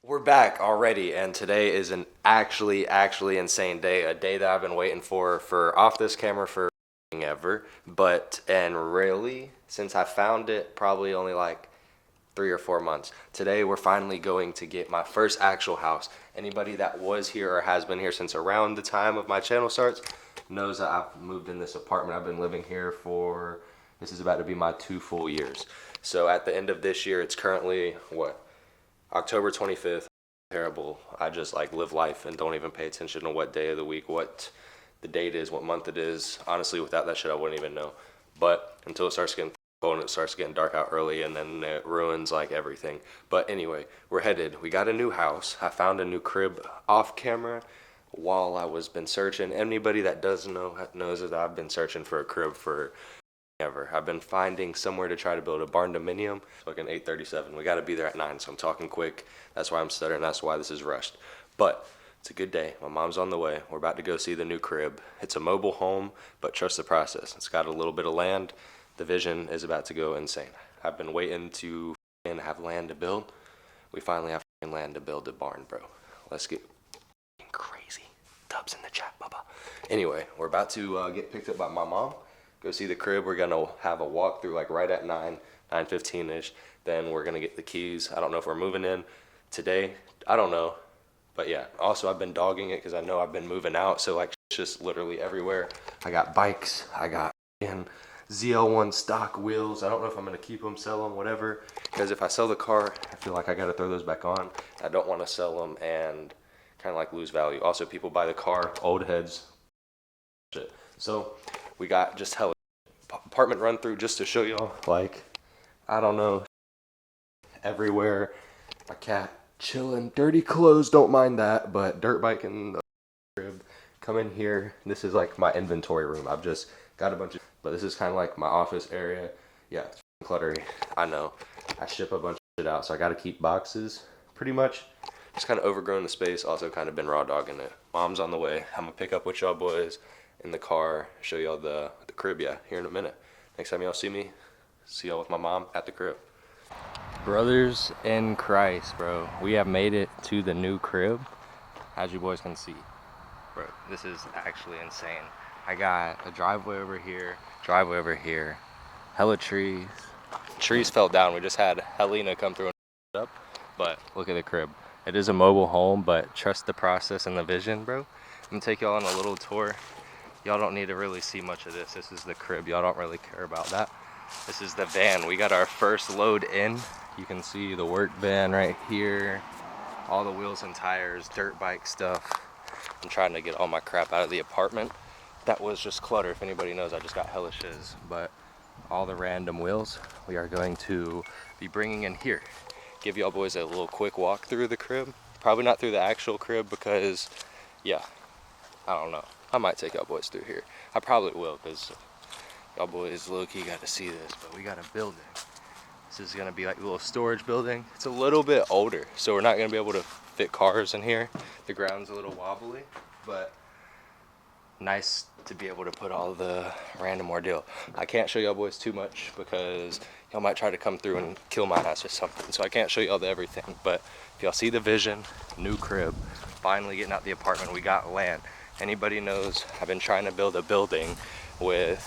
We're back already, and today is an actually insane day. A day that I've been waiting for off this camera for ever. And really, since I found it, probably only like 3 or 4 months. Today, we're finally going to get my first actual house. Anybody that was here or has been here since around the time of my channel starts knows that I've moved in this apartment. I've been living here for, this is about to be my 2 full years. So at the end of this year, it's currently what? October 25th. Terrible. I just like live life and don't even pay attention to what day of the week, what the date is, what month it is. Honestly, without that shit, I wouldn't even know. But until it starts getting cold and it starts getting dark out early, and then it ruins like everything. But anyway, we're headed. We got a new house. I found a new crib off camera while I was been searching. Anybody that does know knows that I've been searching for a crib for ever. I've been finding somewhere to try to build a barn dominium. It's like an 8:37. We got to be there at 9, so I'm talking quick. That's why I'm stuttering. That's why this is rushed. But it's a good day. My mom's on the way. We're about to go see the new crib. It's a mobile home, but trust the process. It's got a little bit of land. The vision is about to go insane. I've been waiting to have land to build. We finally have land to build a barn, bro. Let's get crazy. Dubs in the chat, baba. Anyway, we're about to get picked up by my mom. Go see the crib. We're gonna have a walkthrough like right at 9:15 ish. Then we're gonna get the keys. I don't know if we're moving in today. I don't know, but yeah. Also, I've been dogging it because I know I've been moving out. So like, it's just literally everywhere. I got bikes. I got ZL1 stock wheels. I don't know if I'm gonna keep them, sell them, whatever. Because if I sell the car, I feel like I gotta throw those back on. I don't want to sell them and kind of like lose value. Also, people buy the car, old heads. Shit. So we got just hella apartment run through just to show y'all, like, I don't know, everywhere. My cat chilling, dirty clothes, don't mind that, but dirt bike in the crib. Come in here. This is like my inventory room. I've just got a bunch of, but this is kind of like my office area. Yeah, it's cluttery. I know. I ship a bunch of shit out, so I got to keep boxes pretty much. Just kind of overgrown the space. Also kind of been raw dogging it. Mom's on the way. I'm gonna pick up with y'all boys in the car, show y'all the crib, yeah, here in a minute. Next time y'all see me, see y'all with my mom at the crib. Brothers in Christ, bro. We have made it to the new crib. As you boys can see, bro, this is actually insane. I got a driveway over here, hella trees. Trees fell down. We just had Helena come through and up, but look at the crib. It is a mobile home, but trust the process and the vision, bro. I'm gonna take y'all on a little tour. Y'all don't need to really see much of this. This is the crib. Y'all don't really care about that. This is the van. We got our first load in. You can see the work van right here. All the wheels and tires, dirt bike stuff. I'm trying to get all my crap out of the apartment. That was just clutter. If anybody knows, I just got hella shiz. But all the random wheels we are going to be bringing in here. Give y'all boys a little quick walk through the crib. Probably not through the actual crib because, yeah, I don't know. I might take y'all boys through here. I probably will because y'all boys low-key got to see this, but we got a building. This is gonna be like a little storage building. It's a little bit older, so we're not gonna be able to fit cars in here. The ground's a little wobbly, but nice to be able to put all the random ordeal. I can't show y'all boys too much because y'all might try to come through and kill my ass or something, so I can't show y'all everything. But if y'all see the vision, new crib, finally getting out the apartment, we got land. Anybody knows I've been trying to build a building with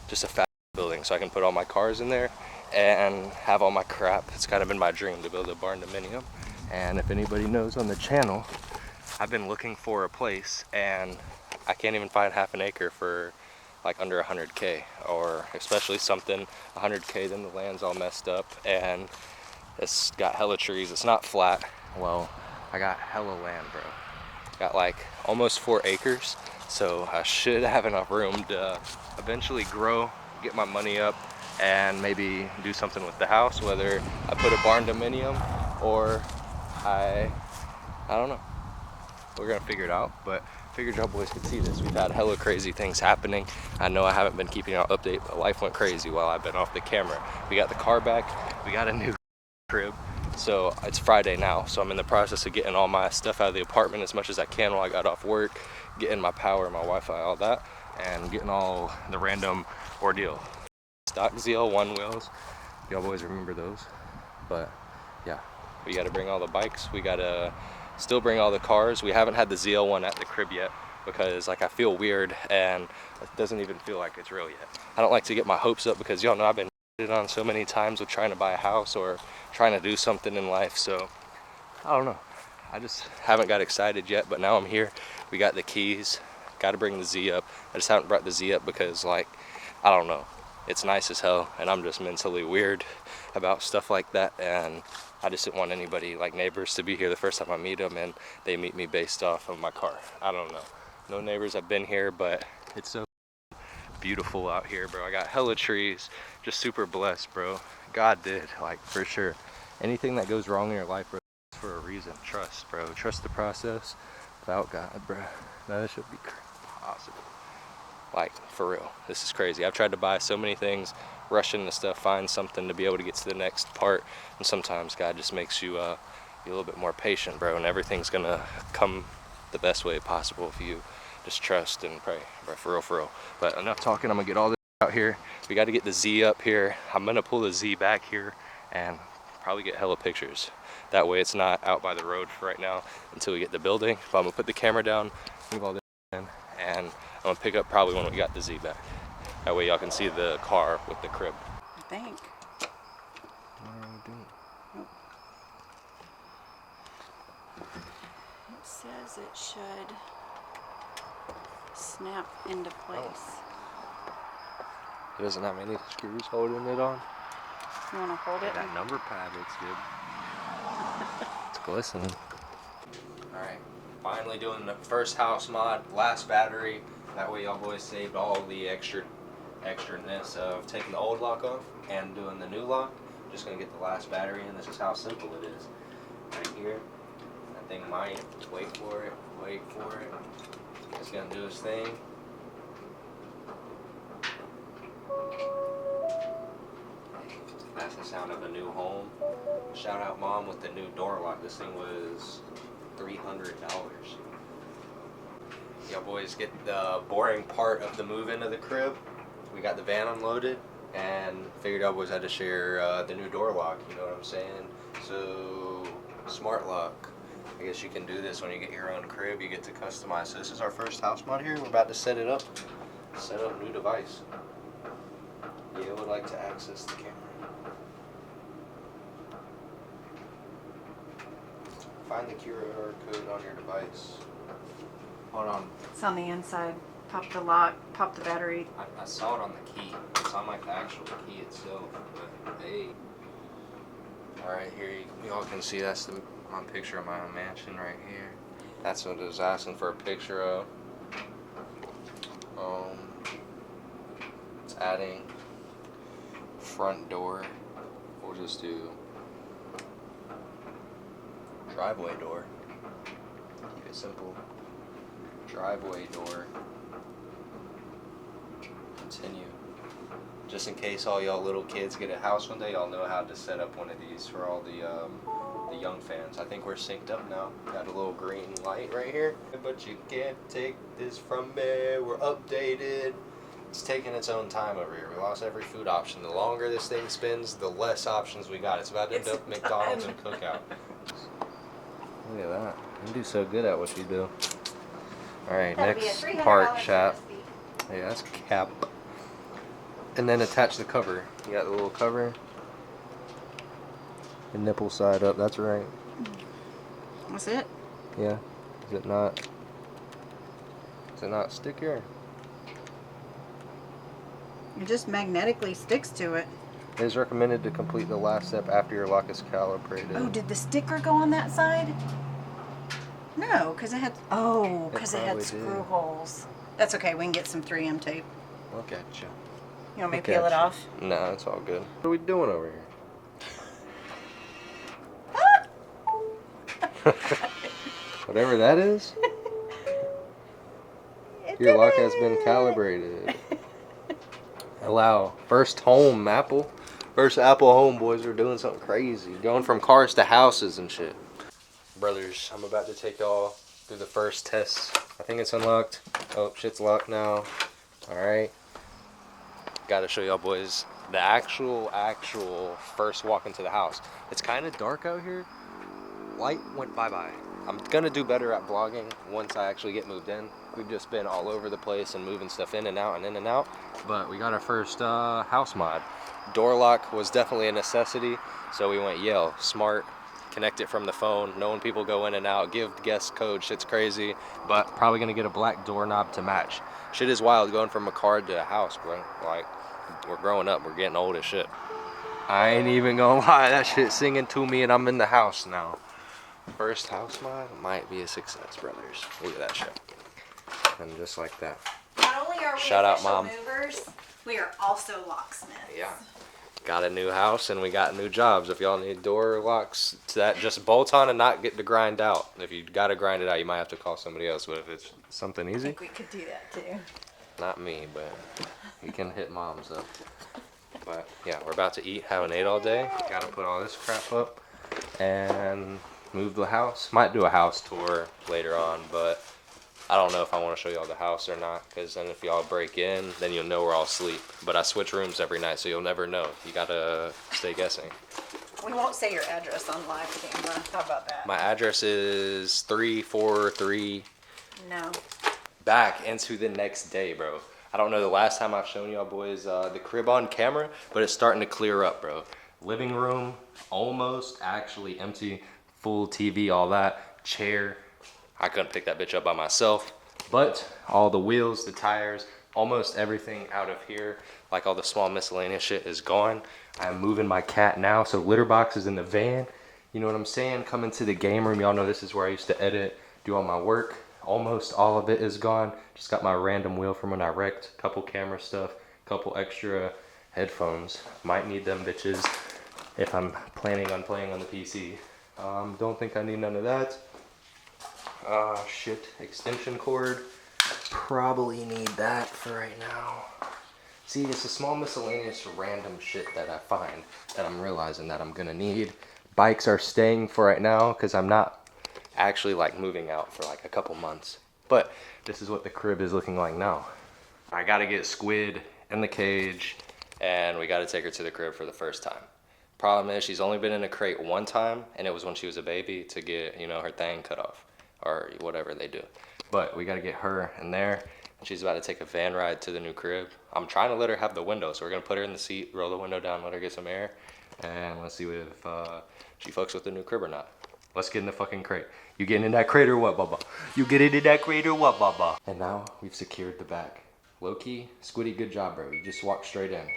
just a fat building so I can put all my cars in there and have all my crap. It's kind of been my dream to build a barn dominium. And if anybody knows on the channel, I've been looking for a place and I can't even find half an acre for like under 100K, or especially something 100K, then the land's all messed up and it's got hella trees. It's not flat. Well, I got hella land, bro. Got like almost 4 acres, so I should have enough room to eventually grow, get my money up, and maybe do something with the house, whether I put a barn dominium or I don't know. We're gonna figure it out, but figured y'all boys could see this. We've had hella crazy things happening. I know I haven't been keeping y'all update, but life went crazy while I've been off the camera. We got the car back, we got a new crib. So it's Friday now, so I'm in the process of getting all my stuff out of the apartment as much as I can while I got off work, getting my power, my Wi-Fi, all that, and getting all the random ordeal. Stock ZL1 wheels, y'all boys remember those, but yeah, We got to bring all the bikes. We got to still bring all the cars. We haven't had the ZL1 at the crib yet because like I feel weird and it doesn't even feel like it's real yet. I don't like to get my hopes up because y'all know I've been on so many times with trying to buy a house or trying to do something in life. So I don't know. I just haven't got excited yet, but now I'm here. We got the keys. Got to bring the Z up. I just haven't brought the Z up because like, I don't know. It's nice as hell and I'm just mentally weird about stuff like that, and I just didn't want anybody like neighbors to be here the first time I meet them and they meet me based off of my car. I don't know. No neighbors have been here, but it's so beautiful out here, bro. I got hella trees. Just super blessed, bro. God did, like, for sure. Anything that goes wrong in your life, bro, is for a reason. Trust, bro. Trust the process. Without God, bro, that should be possible. Like, for real. This is crazy. I've tried to buy so many things, rush into stuff, find something to be able to get to the next part, and sometimes God just makes you be a little bit more patient, bro, and everything's gonna come the best way possible if you just trust and pray, bro, for real, for real. But enough talking. I'm gonna get all this out here. We got to get the Z up here. I'm gonna pull the Z back here and probably get hella pictures. That way it's not out by the road for right now until we get the building. But I'm gonna put the camera down, move all this in, and I'm gonna pick up probably when we got the Z back. That way y'all can see the car with the crib. I think. What are we doing? Nope. It says it should snap into place. It doesn't have any screws holding it on. You want to hold it? That number pad looks good. It's glistening. Alright, finally doing the first house mod, last battery. That way y'all boys saved all the extraness of taking the old lock off and doing the new lock. Just gonna get the last battery in. This is how simple it is. Right here. That thing might wait for it. It's gonna do its thing. That's the sound of a new home. Shout out mom with the new door lock. This thing was $300. Y'all boys get the boring part of the move into the crib. We got the van unloaded and figured y'all boys had to share the new door lock, you know what I'm saying? So, smart lock. I guess you can do this when you get your own crib. You get to customize. So this is our first house mod here. We're about to set it up. Set up new device. Yeah, would like to access the camera. Find the QR code on your device. Hold on. It's on the inside. Pop the lock, pop the battery. I saw it on the key. It's on like the actual key itself. But hey. Alright, here y'all can see that's my picture of my mansion right here. That's what it was asking for a picture of. It's adding front door. We'll just do driveway door. Keep it simple. Driveway door. Continue. Just in case all y'all little kids get a house one day, y'all know how to set up one of these for all the young fans. I think we're synced up now. Got a little green light right here. But you can't take this from me. We're updated. It's taking its own time over here. We lost every food option. The longer this thing spins, the less options we got. It's about to end up McDonald's and Cookout. Look at that. You do so good at what you do. Alright, next part, chat. Yeah, that's cap. And then attach the cover. You got the little cover. The nipple side up, that's right. That's it? Yeah. Is it not stickier? It just magnetically sticks to it. It is recommended to complete the last step after your lock is calibrated. Oh, did the sticker go on that side? No, because it had. Oh, because it had screw holes. That's okay. We can get some 3M tape. Look at you. You want me to peel it off? No, it's all good. What are we doing over here? Whatever that is. Your lock has been calibrated. Allow. First home, Apple. First Apple home, boys. We're doing something crazy. Going from cars to houses and shit. Brothers, I'm about to take y'all through the first test. I think it's unlocked. Oh, shit's locked now. Alright. Gotta show y'all boys the actual first walk into the house. It's kind of dark out here, light went bye-bye. I'm gonna do better at vlogging once I actually get moved in. We've just been all over the place and moving stuff in and out and in and out. But we got our first house mod. Door lock was definitely a necessity, so we went Yale, smart, connect it from the phone, knowing people go in and out, give guest code, shit's crazy, but probably gonna get a black doorknob to match. Shit is wild going from a car to a house, bro. Like, we're growing up, we're getting old as shit. I ain't even gonna lie, that shit singing to me and I'm in the house now. First house mod might be a success, brothers. Look at that shit. And just like that. Not only are we Shout out, official Mom. movers, we are also locksmiths. Yeah. Got a new house and we got new jobs. If y'all need door locks, that just bolt on and not get to grind out. If you gotta grind it out, you might have to call somebody else. But if it's something I easy, think we could do that too. not me, but you can hit Mom's up. But yeah, we're about to eat, haven't ate all day. Gotta put all this crap up and move the house. Might do a house tour later on, but I don't know if I want to show y'all the house or not, because then if y'all break in, then you'll know where I'll sleep. But I switch rooms every night, so you'll never know. You gotta stay guessing. We won't say your address on live camera. How about that? My address is 343 No. back into the next day, bro. I don't know the last time I've shown y'all boys the crib on camera, but it's starting to clear up, bro. Living room, almost actually empty, full TV, all that, chair. I couldn't pick that bitch up by myself, but all the wheels, the tires, almost everything out of here, like all the small miscellaneous shit is gone. I'm moving my cat now, so litter box is in the van. You know what I'm saying? Coming to the game room, y'all know this is where I used to edit, do all my work. Almost all of it is gone. Just got my random wheel from when I wrecked, couple camera stuff, couple extra headphones. Might need them bitches if I'm planning on playing on the PC. Don't think I need none of that. Shit, extension cord. Probably need that for right now. See, it's a small miscellaneous random shit that I find that I'm realizing that I'm gonna need. Bikes are staying for right now because I'm not actually like moving out for like a couple months. But this is what the crib is looking like now. I gotta get Squid in the cage and we gotta take her to the crib for the first time. Problem is she's only been in a crate one time and it was when she was a baby to get, you know, her thing cut off or whatever they do. But we gotta get her in there and she's about to take a van ride to the new crib. I'm trying to let her have the window, so we're gonna put her in the seat, roll the window down, let her get some air, and let's see if she fucks with the new crib or not. Let's get in the fucking crate. You getting in that crate or what, Bubba? You getting in that crate or what, Bubba? And now we've secured the back. Low-key, Squiddy, good job, bro. You just walked straight in.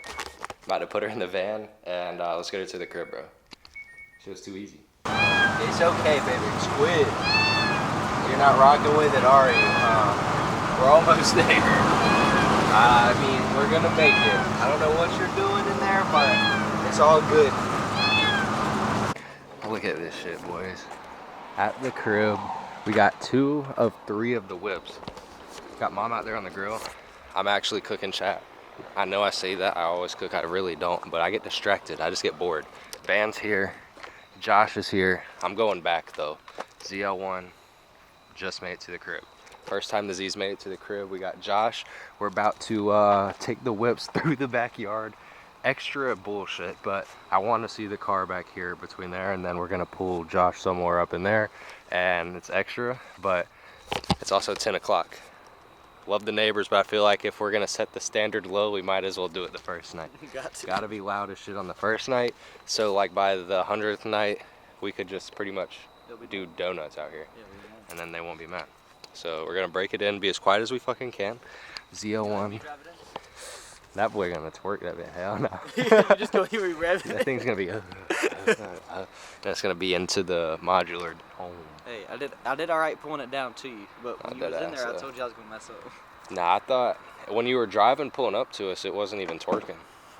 About to put her in the van, and let's get her to the crib, bro. She was too easy. It's okay, baby. Squid. You're not rocking with it, are you? We're almost there. I mean, we're gonna make it. I don't know what you're doing in there, but it's all good. Look at this shit, boys. At the crib, we got 2 of 3 of the whips. Got Mom out there on the grill. I'm actually cooking, chat. I know I say that, I always cook, I really don't, but I get distracted, I just get bored. Van's here, Josh is here. I'm going back though. ZL1 just made it to the crib. First time the Z's made it to the crib, we got Josh. We're about to take the whips through the backyard. Extra bullshit, but I want to see the car back here between there, and then we're gonna pull Josh somewhere up in there, and it's extra, but it's also 10 o'clock. Love the neighbors, but I feel like if we're gonna set the standard low, we might as well do it the first night. Gotta be loud as shit on the first night, so like by the 100th night, we could just pretty much do donuts out here, and then they won't be mad. So we're gonna break it in, be as quiet as we fucking can. ZL1. That boy gonna twerk that bit. Hell no. Just go here, rev it. That thing's gonna be. That's gonna be into the modular home. Hey, I did all right pulling it down to you, but when you was in there, I so. told you I was gonna mess up. Nah, I thought when you were driving, pulling up to us, it wasn't even twerking.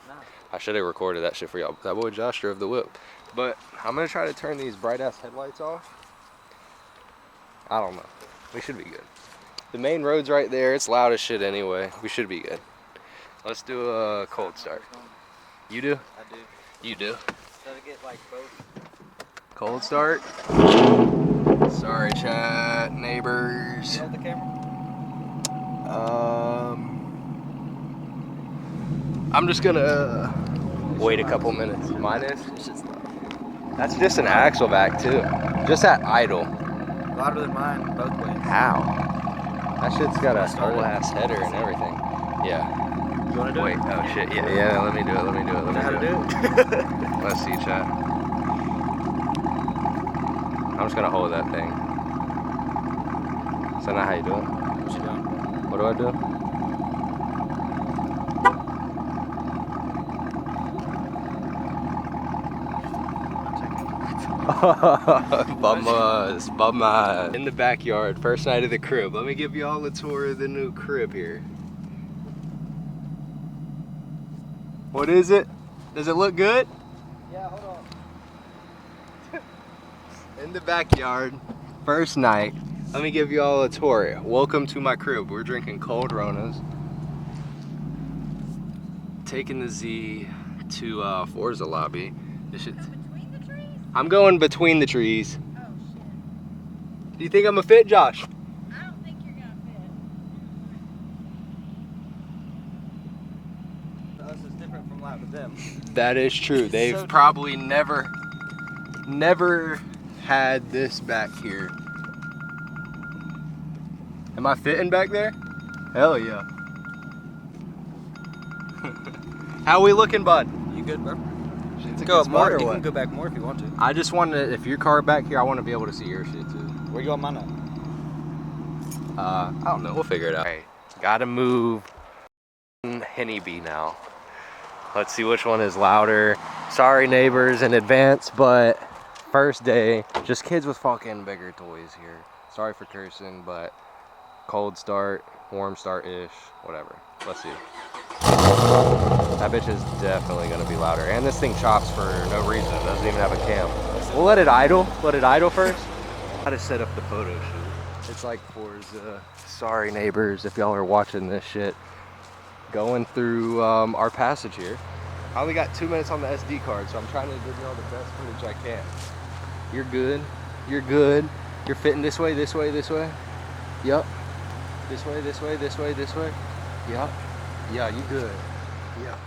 Nah. I should have recorded that shit for y'all. That boy Josh drove the whip. But I'm gonna try to turn these bright ass headlights off. I don't know. We should be good. The main road's right there. It's loud as shit anyway. We should be good. Let's do a cold start. You do? I do. You do. So to get like both. Cold start. Sorry, chat, neighbors. You hold the camera? I'm just gonna wait a couple minutes. Minus. That's just an axle back too. Just at idle. Louder than mine, both ways. How? That shit's got a Start it. whole ass header and everything. Yeah. You wanna do Wait, it? oh shit. Yeah, let me do it. You know how to do it? Let's see, chat. I'm just gonna hold that thing. Is that not how you do it? What you doing? What do I do? Bummas. In the backyard, first night of the crib. Let me give you all a tour of the new crib here. What is it? Does it look good? Yeah, hold on. In the backyard, first night. Let me give you all a tour. Welcome to my crib. We're drinking cold Ronas. Taking the Z to Forza lobby. This shit. Between the trees? I'm going between the trees. Oh shit. Do you think I'm a fit, Josh? I don't think you're gonna fit. Us is different from that with them. That is true. They've So- probably never had this back here. Am I fitting back there? Hell yeah. How we looking, bud? You good, bro? Shit's a Go good up more. spot or You what? can go back more if you want to. I just want to, if your car back here, I want to be able to see your shit too. Where you want mine at? I don't know. We'll figure it out. Alright, gotta move Henny Bee now. Let's see which one is louder. Sorry, neighbors, in advance, but first day, just kids with fucking bigger toys here. Sorry for cursing, but cold start, warm start-ish, whatever. Let's see. That bitch is definitely gonna be louder. And this thing chops for no reason. It doesn't even have a cam. We'll let it idle. Let it idle first. How to set up the photo shoot. It's like Forza. Sorry, neighbors, if y'all are watching this shit. Going through our passage here. I only got 2 minutes on the SD card, so I'm trying to give you all the best footage I can. You're good. You're good. You're fitting this way, this way, this way. Yup. This way, this way, this way, this way. Yup. Yeah, you good. Yeah.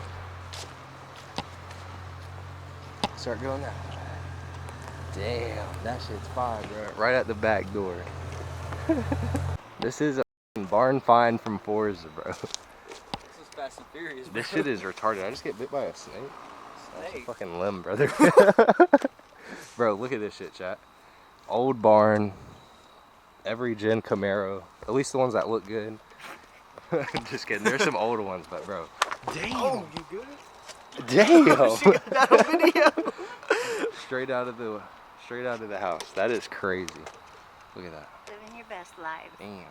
Start going that way. Damn, that shit's fine, bro. Right at the back door. This is a barn find from Forza, bro. This is Fast and Furious. This shit is retarded. I just get bit by a snake. That's a fucking limb, brother. Bro, look at this shit, chat. Old barn. Every gen Camaro. At least the ones that look good. Just kidding. There's some old ones, but bro. Damn. Oh, you good? Damn. She got that on video. Straight out of the house. That is crazy. Look at that. Living your best life. Damn.